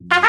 Hello,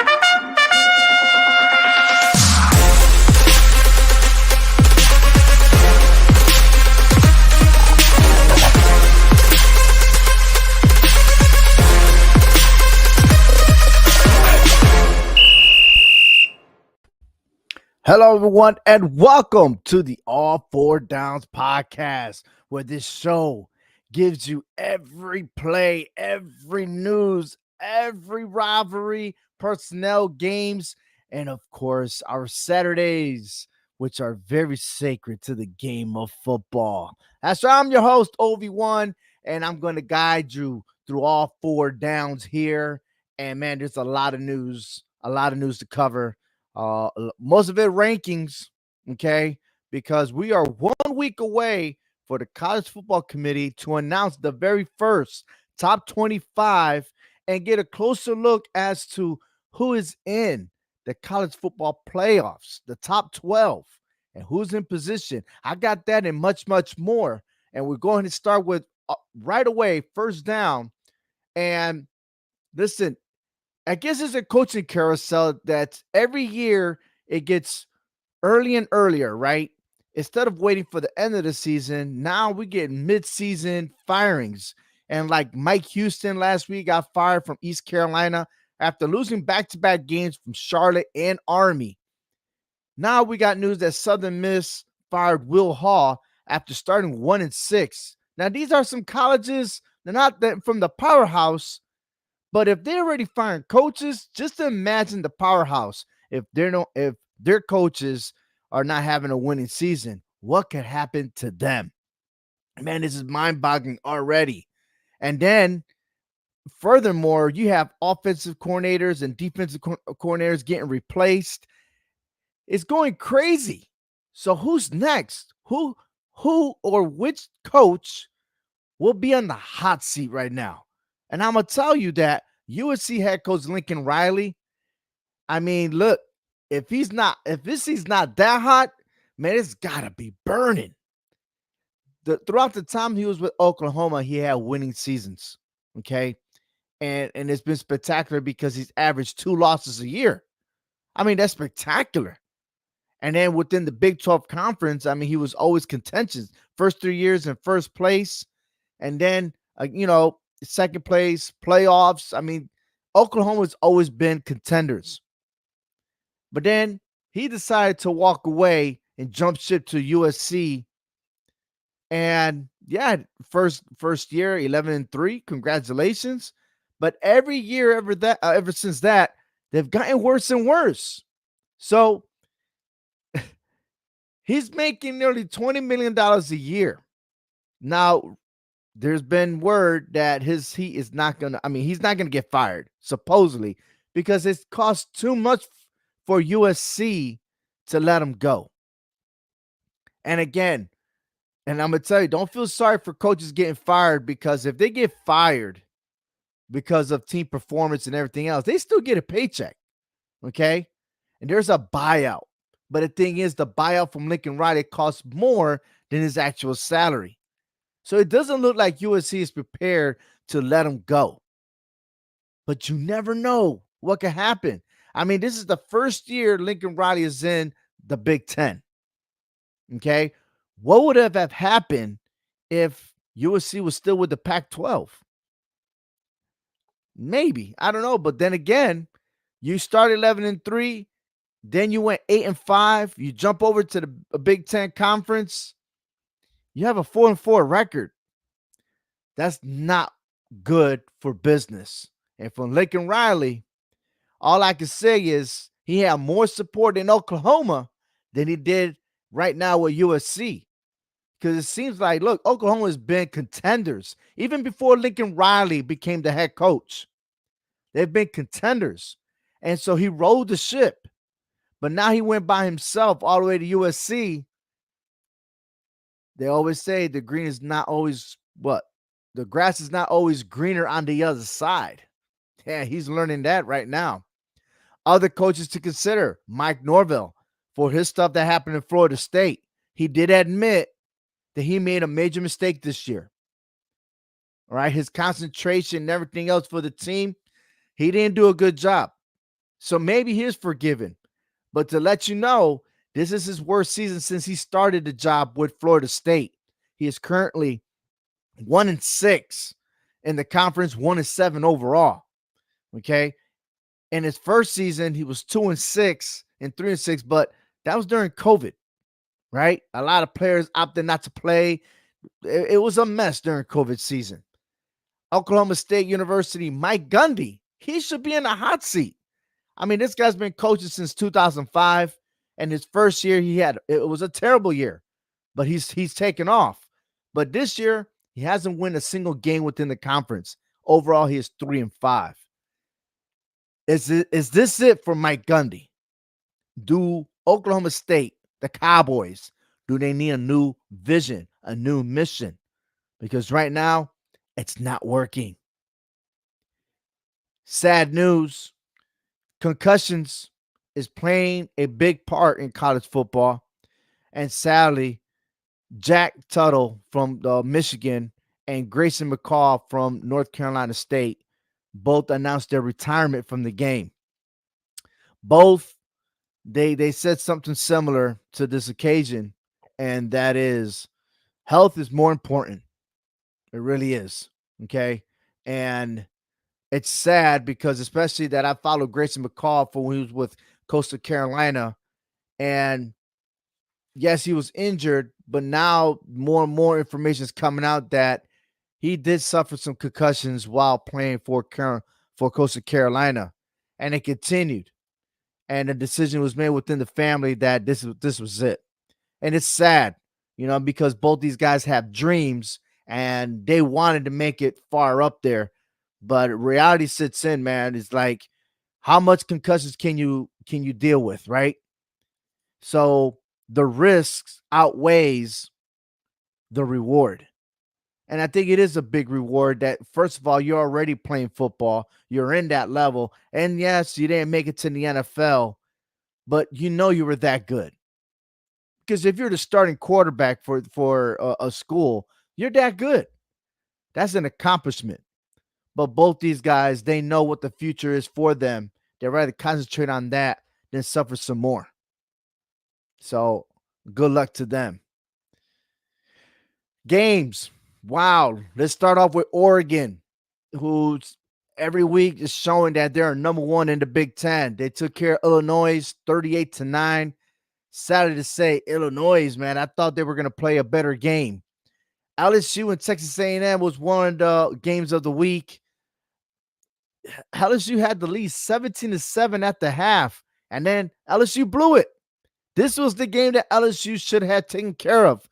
everyone, and welcome to the All Four Downs podcast, where this show gives you every play, every news, every rivalry, personnel, games, and of course, our Saturdays, which are very sacred to the game of football. That's right, I'm your host, Obi-Wan, and I'm going to guide you through all four downs here. And man, there's a lot of news to cover. Most of it rankings, okay, because we are 1 week away for the College Football Committee to announce the very first top 25 and get a closer look as to who is in the college football playoffs, the top 12, and who's in position. I got that and much, much more. And we're going to start with right away, first down. And listen, I guess it's a coaching carousel that every year it gets early and earlier, right? Instead of waiting for the end of the season, now we get mid-season firings. And like Mike Houston last week got fired from East Carolina after losing back-to-back games from Charlotte and Army. Now we got news that Southern Miss fired Will Hall after starting 1-6. Now these are some colleges, they're not from the powerhouse, but if they're already firing coaches, just imagine the powerhouse. If their coaches are not having a winning season, what could happen to them? Man, this is mind-boggling already. And then, furthermore, you have offensive coordinators and defensive coordinators getting replaced. It's going crazy. So who's next? Who or which coach will be on the hot seat right now? And I'm going to tell you that USC head coach Lincoln Riley, I mean, look, if this season's not that hot, man, it's got to be burning. Throughout the time he was with Oklahoma, he had winning seasons, okay? And it's been spectacular because he's averaged 2 losses a year. I mean, that's spectacular. And then within the Big 12 conference, I mean, he was always contentious. First 3 years in first place, and then, second place, playoffs. I mean, Oklahoma's always been contenders. But then he decided to walk away and jump ship to USC. And yeah, first year, 11-3. Congratulations. But every year ever since that, they've gotten worse and worse. So he's making nearly $20 million a year. Now, there's been word that he's not going to get fired, supposedly, because it costs too much for USC to let him go. And again, and I'm going to tell you, don't feel sorry for coaches getting fired, because if they get fired because of team performance and everything else, they still get a paycheck, okay? And there's a buyout. But the thing is, the buyout from Lincoln Riley costs more than his actual salary. So it doesn't look like USC is prepared to let him go. But you never know what could happen. I mean, this is the first year Lincoln Riley is in the Big Ten. Okay? What would have happened if USC was still with the Pac-12? Maybe. I don't know. But then again, you started 11-3. Then you went 8-5. You jump over to the Big Ten Conference. You have a 4-4 record. That's not good for business. And from Lincoln Riley, all I can say is he had more support in Oklahoma than he did right now with USC. Because it seems like, look, Oklahoma has been contenders. Even before Lincoln Riley became the head coach, they've been contenders. And so he rode the ship. But now he went by himself all the way to USC. They always say the grass is not always greener on the other side. Yeah, he's learning that right now. Other coaches to consider: Mike Norvell, for his stuff that happened in Florida State. He did admit that he made a major mistake this year. All right, his concentration and everything else for the team, he didn't do a good job. So maybe he is forgiven. But to let you know, this is his worst season since he started the job with Florida State. He is currently 1-6 in the conference, 1-7 overall. Okay. In his first season, he was 2-6 and 3-6, but that was during COVID, right? A lot of players opted not to play. It was a mess during COVID season. Oklahoma State University, Mike Gundy, he should be in the hot seat. I mean, this guy's been coaching since 2005, and his first year it was a terrible year, but he's taken off. But this year, he hasn't won a single game within the conference. Overall, he is 3-5. Is this it for Mike Gundy? Do Oklahoma State, the Cowboys, do they need a new vision, a new mission? Because right now, it's not working. Sad news. Concussions is playing a big part in college football. And sadly, Jack Tuttle from Michigan and Grayson McCall from North Carolina State both announced their retirement from the game. Both, they said something similar to this occasion, and that is health is more important. It really is. Okay. And it's sad because especially that I followed Grayson McCall for when he was with Coastal Carolina. And yes, he was injured, but now more and more information is coming out that he did suffer some concussions while playing for Coastal Carolina. And it continued. And the decision was made within the family that this was it. And it's sad, because both these guys have dreams and they wanted to make it far up there. But reality sits in, man. It's like, how much concussions can you deal with, right? So the risks outweighs the reward. And I think it is a big reward that, first of all, you're already playing football. You're in that level. And yes, you didn't make it to the NFL, but you were that good. Because if you're the starting quarterback for a school, you're that good. That's an accomplishment. But both these guys, they know what the future is for them. They'd rather concentrate on that than suffer some more. So good luck to them. Games. Wow. Let's start off with Oregon, who's every week is showing that they're number one in the Big Ten. They took care of Illinois 38-9. Sadly to say, Illinois, man, I thought they were going to play a better game. LSU and Texas A&M was one of the games of the week. LSU had the lead 17-7 at the half, and then LSU blew it. This was the game that LSU should have taken care of.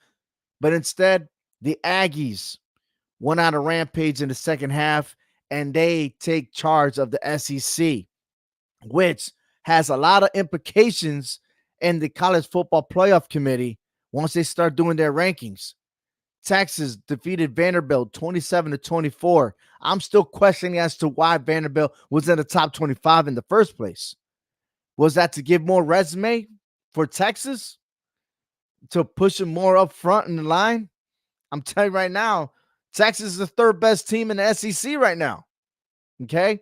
But instead, the Aggies went on a rampage in the second half, and they take charge of the SEC, which has a lot of implications in the college football playoff committee once they start doing their rankings. Texas defeated Vanderbilt 27-24. I'm still questioning as to why Vanderbilt was in the top 25 in the first place. Was that to give more resume for Texas? To push them more up front in the line? I'm telling you right now, Texas is the third best team in the SEC right now. Okay?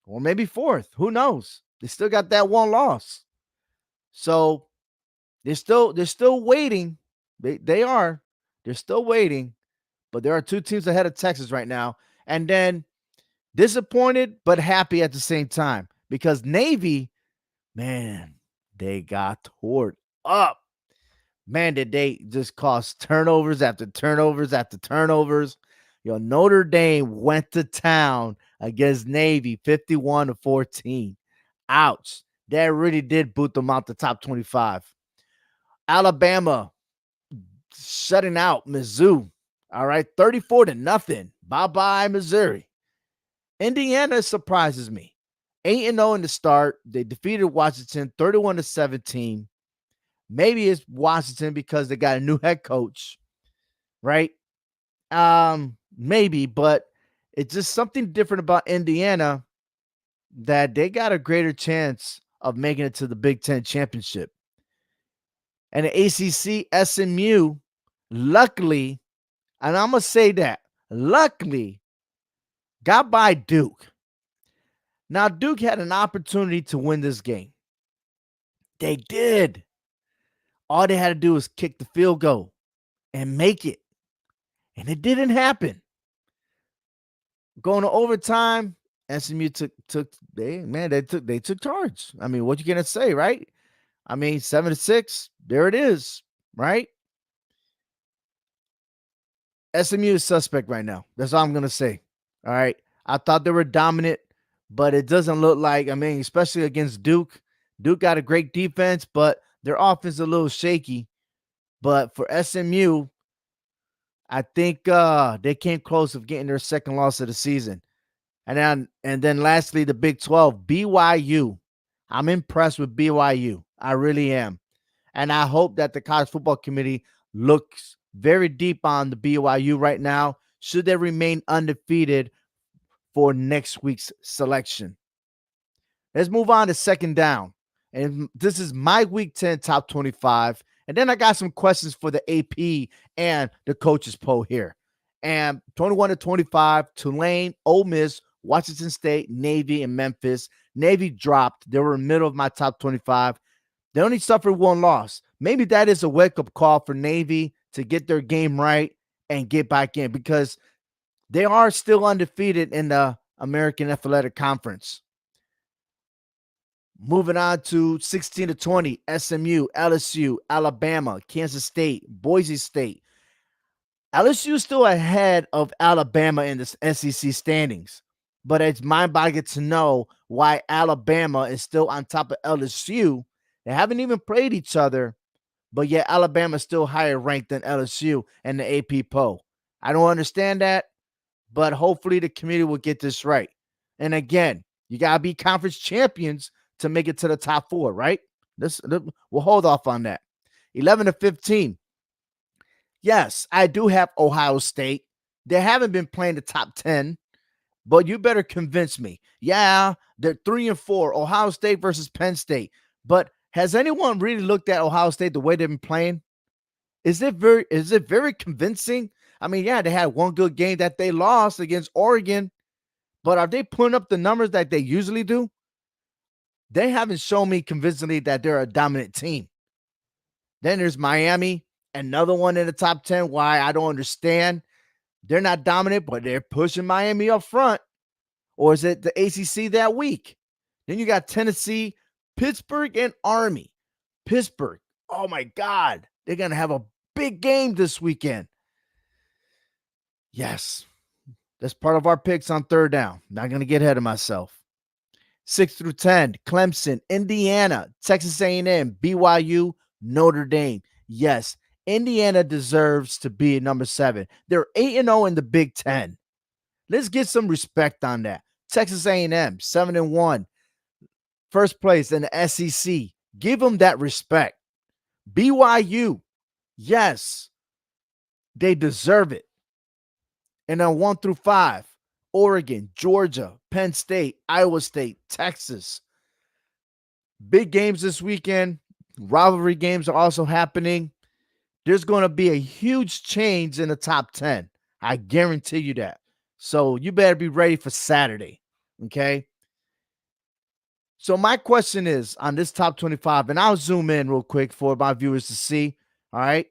Or maybe fourth. Who knows? They still got that one loss. So they're still waiting. They're still waiting, but there are two teams ahead of Texas right now. And then disappointed, but happy at the same time because Navy, man, they got tore up. Man, did they just cause turnovers after turnovers after turnovers. Notre Dame went to town against Navy 51-14. Ouch. That really did boot them out the top 25. Alabama shutting out Mizzou. All right, 34-0. Bye-bye, Missouri. Indiana surprises me. 8-0 in the start. They defeated Washington 31-17. Maybe it's Washington because they got a new head coach, right? Maybe, but it's just something different about Indiana that they got a greater chance of making it to the Big Ten championship. And the ACC, SMU, luckily, and I'm going to say that, luckily, got by Duke. Now, Duke had an opportunity to win this game. They did. All they had to do was kick the field goal and make it. And it didn't happen. Going to overtime, SMU they took charge. I mean, what you gonna say, right? I mean, 7-6, there it is, right? SMU is suspect right now. That's all I'm gonna say. All right. I thought they were dominant, but it doesn't look like, I mean, especially against Duke. Duke got a great defense, but their offense is a little shaky. But for SMU, I think they came close of getting their second loss of the season. And then lastly, the Big 12, BYU. I'm impressed with BYU. I really am. And I hope that the College Football Committee looks very deep on the BYU right now. Should they remain undefeated for next week's selection? Let's move on to second down. And this is my week 10 top 25. And then I got some questions for the AP and the coaches poll here. And 21-25, Tulane, Ole Miss, Washington State, Navy, and Memphis. Navy dropped. They were in the middle of my top 25. They only suffered one loss. Maybe that is a wake-up call for Navy to get their game right and get back in, because they are still undefeated in the American Athletic Conference. Moving on to 16-20, SMU, LSU, Alabama, Kansas State, Boise State. LSU is still ahead of Alabama in the SEC standings, but it's mind-boggling to know why Alabama is still on top of LSU. They haven't even played each other, but yet Alabama is still higher ranked than LSU in the AP poll. I don't understand that, but hopefully the committee will get this right. And again, you got to be conference champions to make it to the top 4, right? We'll hold off on that. 11-15. Yes, I do have Ohio State. They haven't been playing the top 10, but you better convince me. Yeah, they're 3-4, Ohio State versus Penn State. But has anyone really looked at Ohio State the way they've been playing? Is it very convincing? I mean, yeah, they had one good game that they lost against Oregon, but are they putting up the numbers that they usually do? They haven't shown me convincingly that they're a dominant team. Then there's Miami, another one in the top 10. Why? I don't understand. They're not dominant, but they're pushing Miami up front. Or is it the ACC that week? Then you got Tennessee, Pittsburgh, and Army. Pittsburgh, oh my God, they're going to have a big game this weekend. Yes, that's part of our picks on third down. Not going to get ahead of myself. 6-10, Clemson, Indiana, Texas A&M, BYU, Notre Dame. Yes, Indiana deserves to be at number 7. They're 8-0 in the Big Ten. Let's get some respect on that. Texas A&M, 7-1. First place in the SEC. Give them that respect. BYU, yes, they deserve it. And then 1-5, Oregon, Georgia, Penn State, Iowa State, Texas. Big games this weekend. Rivalry games are also happening. There's going to be a huge change in the top 10. I guarantee you that. So you better be ready for Saturday. Okay. So my question is on this top 25, and I'll zoom in real quick for my viewers to see. All right.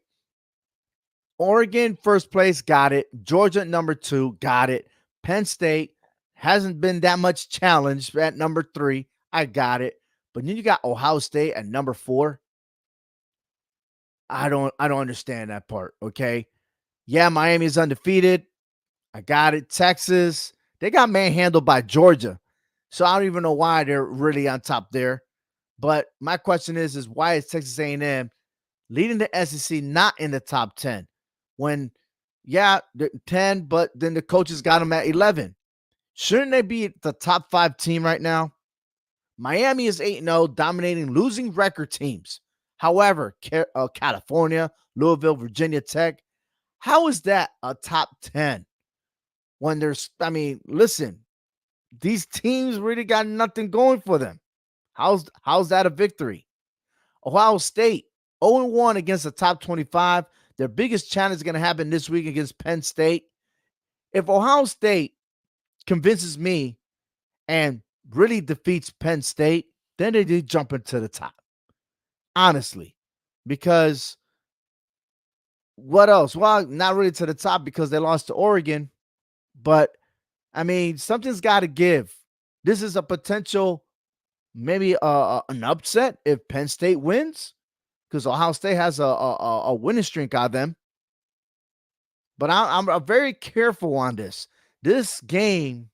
Oregon, first place, got it. Georgia, number 2, got it. Penn State hasn't been that much challenged at number 3. I got it. But then you got Ohio State at number 4. I don't understand that part. Okay. Yeah, Miami is undefeated. I got it. Texas, they got manhandled by Georgia. So I don't even know why they're really on top there. But my question is why is Texas A&M leading the SEC not in the top 10? When, yeah, they're 10, but then the coaches got them at 11. Shouldn't they be the top 5 team right now? Miami is 8-0, dominating losing record teams. However, California, Louisville, Virginia Tech, how is that a top 10? When there's, I mean, listen, these teams really got nothing going for them. How's that a victory? Ohio State, 0-1 against the top 25. Their biggest challenge is going to happen this week against Penn State. If Ohio State convinces me and really defeats Penn State, then they did jump into the top. Honestly, because what else? Well, not really to the top because they lost to Oregon, but I mean, something's got to give. This is a potential, maybe an upset if Penn State wins, because Ohio State has a winning streak on them. But I'm very careful on this. This game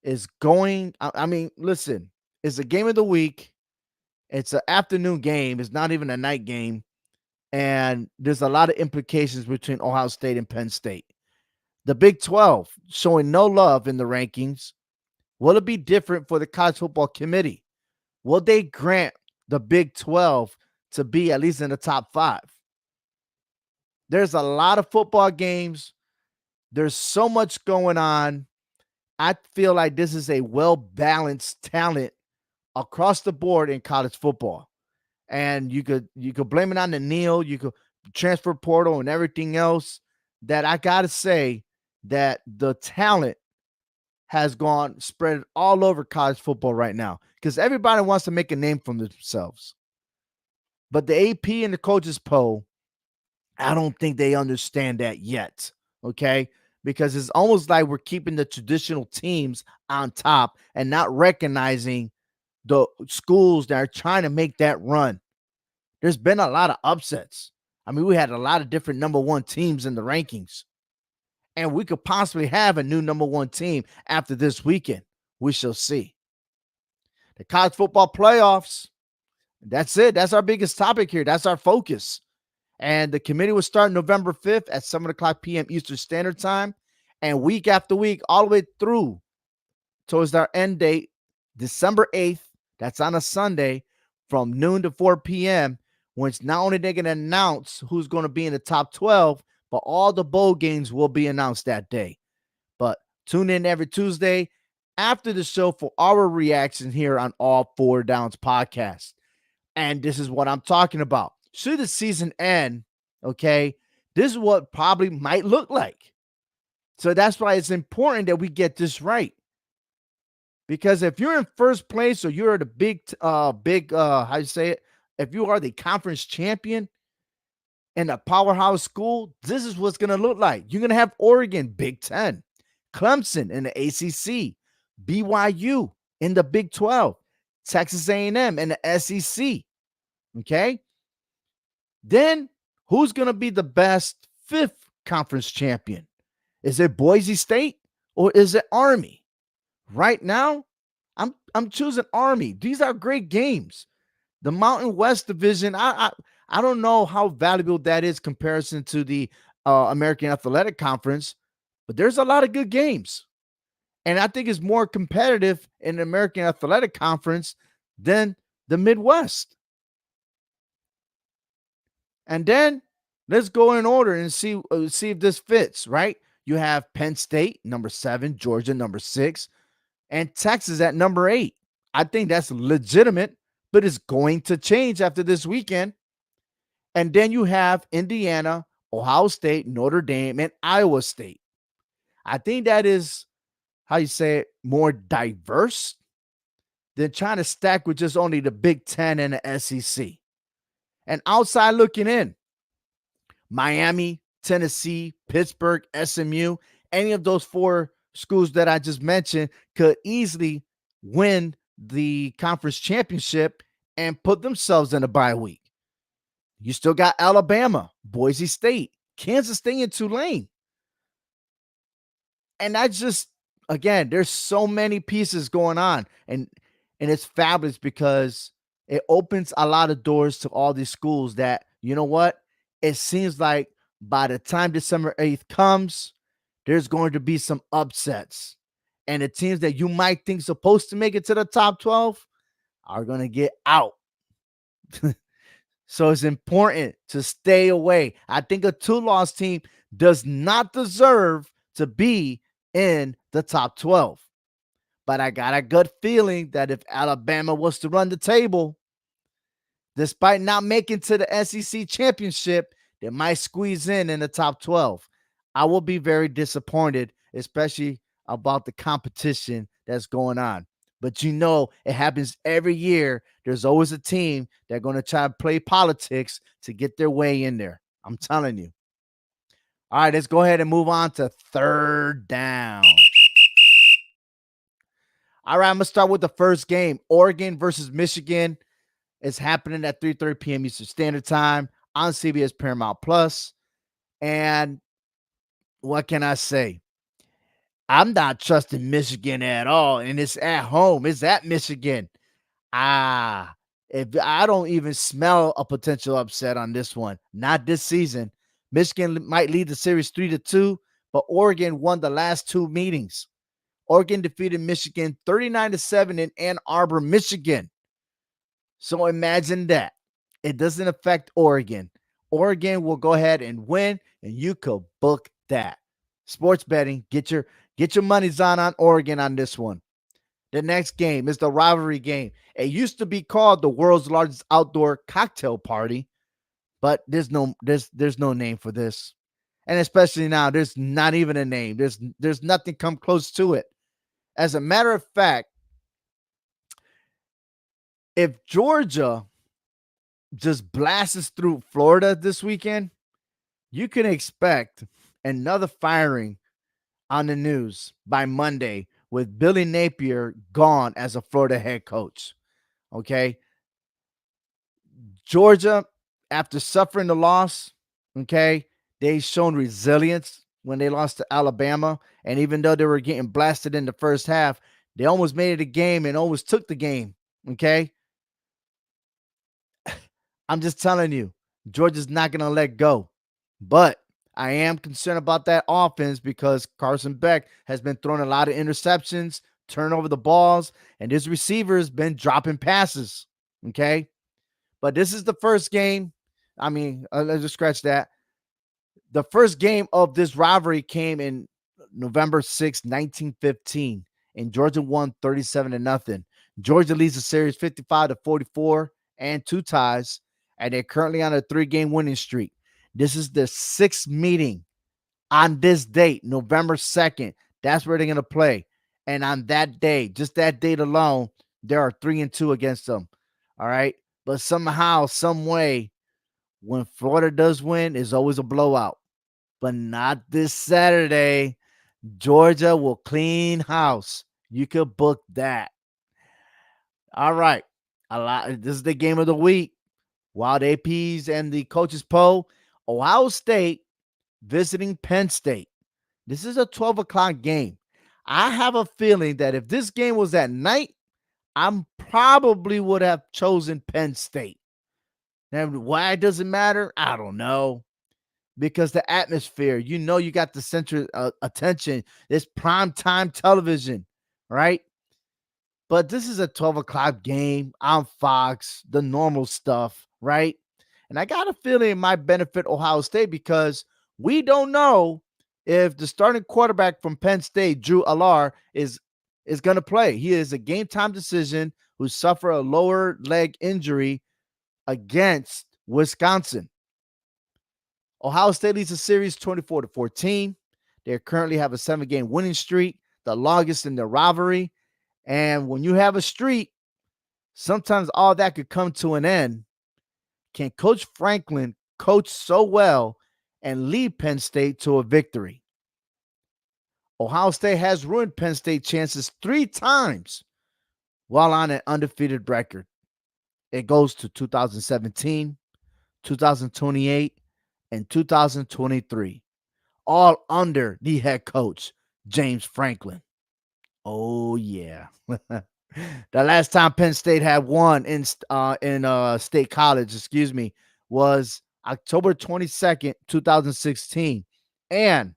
is going. I mean, listen, it's a game of the week. It's an afternoon game. It's not even a night game. And there's a lot of implications between Ohio State and Penn State. The Big 12 showing no love in the rankings. Will it be different for the College Football Committee? Will they grant the Big 12 to be at least in the top 5? There's a lot of football games. There's so much going on. I feel like this is a well-balanced talent across the board in college football. And you could blame it on the Neil, you could transfer portal and everything else. That I gotta say that the talent has gone spread all over college football right now because everybody wants to make a name for themselves. But the AP and the coaches poll, I don't think they understand that yet. Okay. Because it's almost like we're keeping the traditional teams on top and not recognizing the schools that are trying to make that run. There's been a lot of upsets. I mean, we had a lot of different number one teams in the rankings. And we could possibly have a new number one team after this weekend. We shall see. The college football playoffs. That's it. That's our biggest topic here. That's our focus. And the committee will start November 5th at 7 o'clock p.m. Eastern Standard Time. And week after week, all the way through towards our end date, December 8th. That's on a Sunday from noon to 4 p.m. Which not only they're going to announce who's going to be in the top 12, but all the bowl games will be announced that day. But tune in every Tuesday after the show for our reaction here on All Four Downs podcast. And this is what I'm talking about. Should the season end, okay, this is what probably might look like. So that's why it's important that we get this right. Because if you're in first place or you're the big, how you say it, if you are the conference champion in a powerhouse school, this is what's going to look like. You're going to have Oregon, Big 10, Clemson in the ACC, BYU in the Big 12, Texas A&M in the SEC. Okay? Then who's going to be the best fifth conference champion? Is it Boise State or is it Army? Right now, I'm choosing Army. These are great games. The Mountain West Division, I don't know how valuable that is comparison to the American Athletic Conference, but there's a lot of good games. And I think it's more competitive in the American Athletic Conference than the Midwest. And then let's go in order and see if this fits, right? You have Penn State, number 7, Georgia, number 6, and Texas at number 8. I think that's legitimate, but it's going to change after this weekend. And then you have Indiana, Ohio State, Notre Dame, and Iowa State. I think that is, how you say it, more diverse than trying to stack with just only the Big 10 and the SEC. And outside looking in, Miami, Tennessee, Pittsburgh, SMU, any of those 4 schools that I just mentioned could easily win the conference championship and put themselves in a bye week. You still got Alabama, Boise State, Kansas State, and Tulane. And that's just, again, there's so many pieces going on. And it's fabulous because it opens a lot of doors to all these schools that, you know what? It seems like by the time December 8th comes, there's going to be some upsets. And the teams that you might think supposed to make it to the top 12 are going to get out. So it's important to stay away. I think a 2-loss team does not deserve to be in the top 12. But I got a good feeling that if Alabama was to run the table, despite not making to the SEC championship, they might squeeze in the top 12. I will be very disappointed, especially about the competition that's going on. But it happens every year. There's always a team that's going to try to play politics to get their way in there. I'm telling you. All right, let's go ahead and move on to third down. All right, I'm going to start with the first game. Oregon versus Michigan is happening at 3:30 p.m. Eastern Standard Time on CBS Paramount Plus. And what can I say? I'm not trusting Michigan at all. And it's at home. It's at Michigan. If I don't even smell a potential upset on this one, not this season. Michigan might lead the series 3-2, but Oregon won the last two meetings. Oregon defeated Michigan 39-7 in Ann Arbor, Michigan. So imagine that. It doesn't affect Oregon. Oregon will go ahead and win, and you could book that. Sports betting, get your money's on Oregon on this one. The next game is the rivalry game. It used to be called the world's largest outdoor cocktail party, but there's no name for this. And especially now, there's not even a name. There's nothing come close to it. As a matter of fact, if Georgia just blasts through Florida this weekend, you can expect another firing on the news by Monday with Billy Napier gone as a Florida head coach. Okay. Georgia, after suffering the loss, okay, they've shown resilience when they lost to Alabama. And even though they were getting blasted in the first half, they almost made it a game and almost took the game. Okay. I'm just telling you, Georgia's not going to let go. But I am concerned about that offense because Carson Beck has been throwing a lot of interceptions, turn over the balls, and his receivers been dropping passes. Okay. But this is the first game. I mean, let's just scratch that. The first game of this rivalry came in November 6, 1915, and Georgia won 37-0. Georgia leads the series 55-44 and 2 ties, and they're currently on a 3-game winning streak. This is the 6th meeting on this date, November 2nd. That's where they're going to play. And on that day, just that date alone, there are 3-2 against them. All right. But somehow, some way, when Florida does win, it's always a blowout. But not this Saturday. Georgia will clean house. You could book that. All right. This is the game of the week. Wild APs and the coaches poll. Ohio State visiting Penn State. This is a 12 o'clock game. I have a feeling that if this game was at night, I probably would have chosen Penn State. Now, why does it matter? I don't know. Because the atmosphere, you got the central attention. It's prime time television, right? But this is a 12 o'clock game on Fox, the normal stuff, right? And I got a feeling it might benefit Ohio State because we don't know if the starting quarterback from Penn State, Drew Allar, is going to play. He is a game time decision who suffered a lower leg injury against Wisconsin. Ohio State leads the series 24-14. They currently have a 7-game winning streak, the longest in the rivalry. And when you have a streak, sometimes all that could come to an end. Can Coach Franklin coach so well and lead Penn State to a victory? Ohio State has ruined Penn State chances 3 times while on an undefeated record. It goes to 2017, 2028, and 2023, all under the head coach, James Franklin. Oh, yeah. The last time Penn State had won in State College, was October 22nd, 2016. And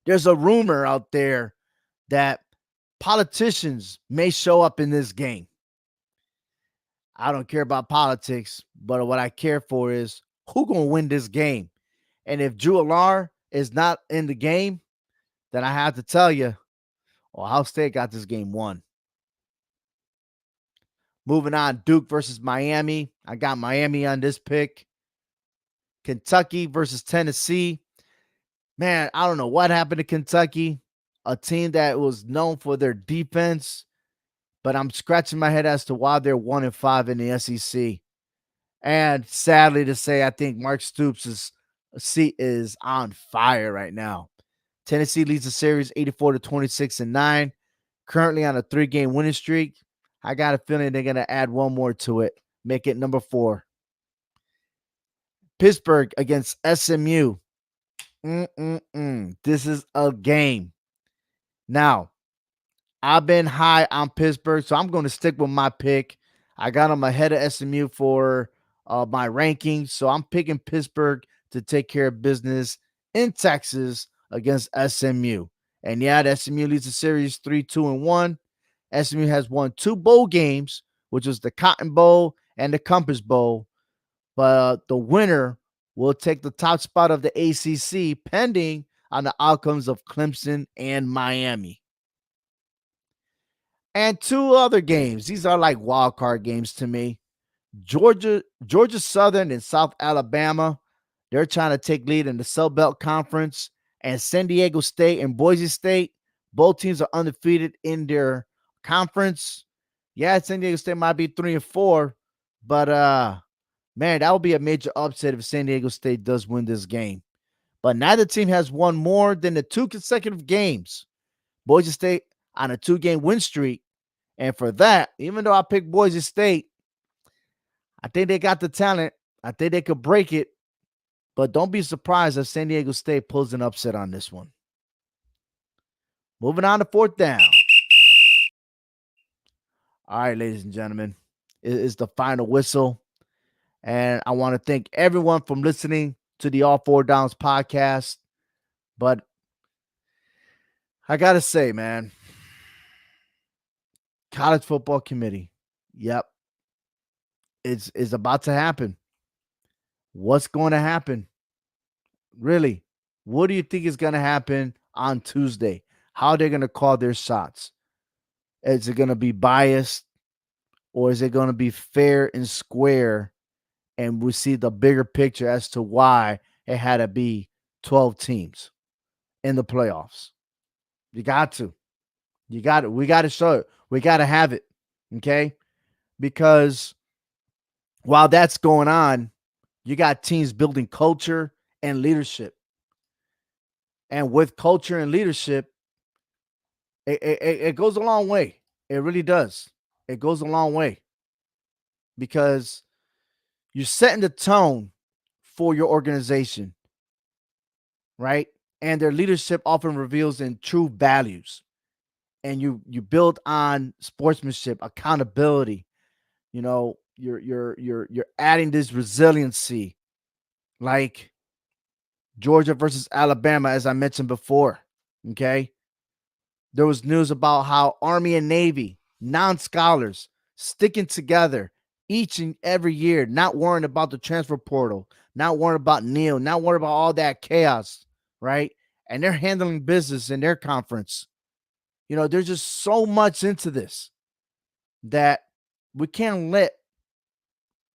there's a rumor out there that politicians may show up in this game. I don't care about politics, but what I care for is who going to win this game. And if Drew Allar is not in the game, then I have to tell you, Ohio State got this game won. Moving on, Duke versus Miami. I got Miami on this pick. Kentucky versus Tennessee. Man, I don't know what happened to Kentucky, a team that was known for their defense. but I'm scratching my head as to why they're 1-5 in the SEC. And sadly to say, I think Mark Stoops' seat is on fire right now. Tennessee leads the series 84-26-9, currently on a 3-game winning streak. I got a feeling they're going to add one more to it, make it number 4. Pittsburgh against SMU. This is a game. Now, I've been high on Pittsburgh, so I'm going to stick with my pick. I got them ahead of SMU for my rankings, so I'm picking Pittsburgh to take care of business in Texas against SMU. And yeah, the SMU leads the series 3-2-1. SMU has won 2 bowl games, which was the Cotton Bowl and the Compass Bowl. But the winner will take the top spot of the ACC, pending on the outcomes of Clemson and Miami. And 2 other games. These are like wild card games to me. Georgia Southern and South Alabama. They're trying to take lead in the Sun Belt Conference. And San Diego State and Boise State. Both teams are undefeated in their conference. Yeah, San Diego State might be 3-4, but man, that would be a major upset if San Diego State does win this game. But neither team has won more than the 2 consecutive games. Boise State on a 2-game win streak. And for that, even though I picked Boise State, I think they got the talent. I think they could break it. But don't be surprised if San Diego State pulls an upset on this one. Moving on to 4th down. All right, ladies and gentlemen, it is the final whistle. And I want to thank everyone from listening to the All 4 Downs podcast. But I got to say, man, college football committee, yep, it's about to happen. What's going to happen? Really, what do you think is going to happen on Tuesday? How they're going to call their shots? Is it going to be biased, or is it going to be fair and square? And we see the bigger picture as to why it had to be 12 teams in the playoffs. You got to. You got it. We got to show it. We got to have it. Okay? Because while that's going on, you got teams building culture and leadership. And with culture and leadership, it goes a long way. It really does. It goes a long way. Because you're setting the tone for your organization, right? And their leadership often reveals in true values. And you build on sportsmanship, accountability. You know, you're adding this resiliency, like Georgia versus Alabama, as I mentioned before. Okay. There was news about how Army and Navy, non-scholars, sticking together each and every year, not worrying about the transfer portal, not worrying about Neil, not worrying about all that chaos, right? And they're handling business in their conference. You know, there's just so much into this that we can't let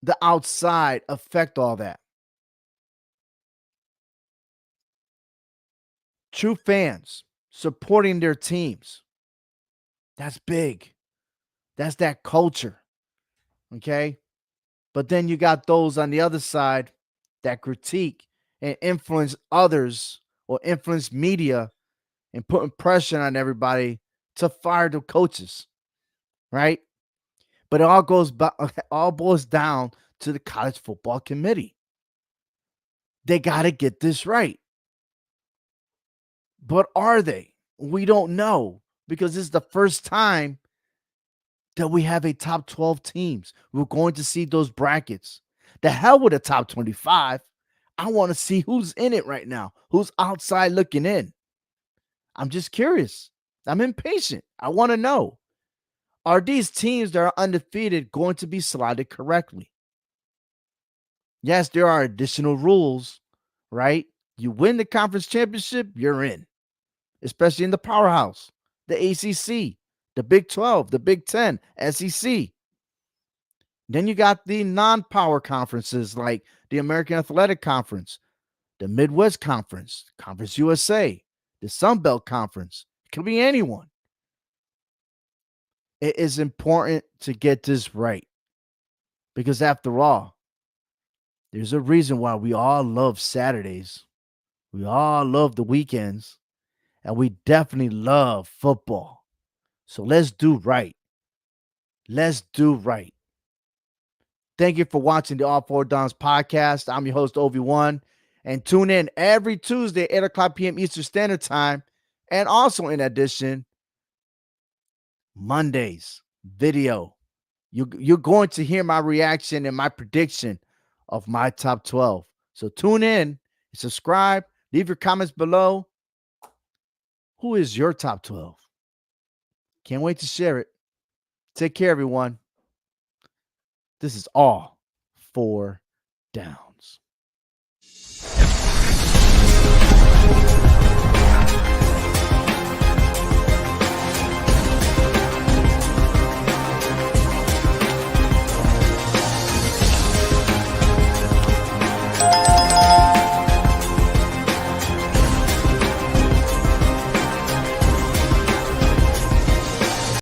the outside affect all that. True fans supporting their teams. That's big. That's that culture. Okay. But then you got those on the other side that critique and influence others or influence media and putting pressure on everybody to fire the coaches. Right. But it all boils down to the college football committee. They got to get this right. But are they? We don't know, because this is the first time that we have a top 12 teams. We're going to see those brackets. The hell with the top 25. I want to see who's in it right now, who's outside looking in. I'm just curious. I'm impatient. I want to know, are these teams that are undefeated going to be slotted correctly? Yes, there are additional rules, right? You win the conference championship, you're in, especially in the powerhouse, the ACC, the Big 12, the Big 10, SEC. Then you got the non-power conferences like the American Athletic Conference, the Midwest Conference, Conference USA, the Sun Belt Conference. It could be anyone. It is important to get this right because, after all, there's a reason why we all love Saturdays. We all love the weekends, and we definitely love football. So let's do right. Let's do right. Thank you for watching the All Four Downs podcast. I'm your host, Obi-Wan. And tune in every Tuesday, 8 o'clock p.m. Eastern Standard Time. And also, in addition, Mondays, video. You're going to hear my reaction and my prediction of my top 12. So tune in, subscribe, leave your comments below. Who is your top 12? Can't wait to share it. Take care, everyone. This is All Four Downs.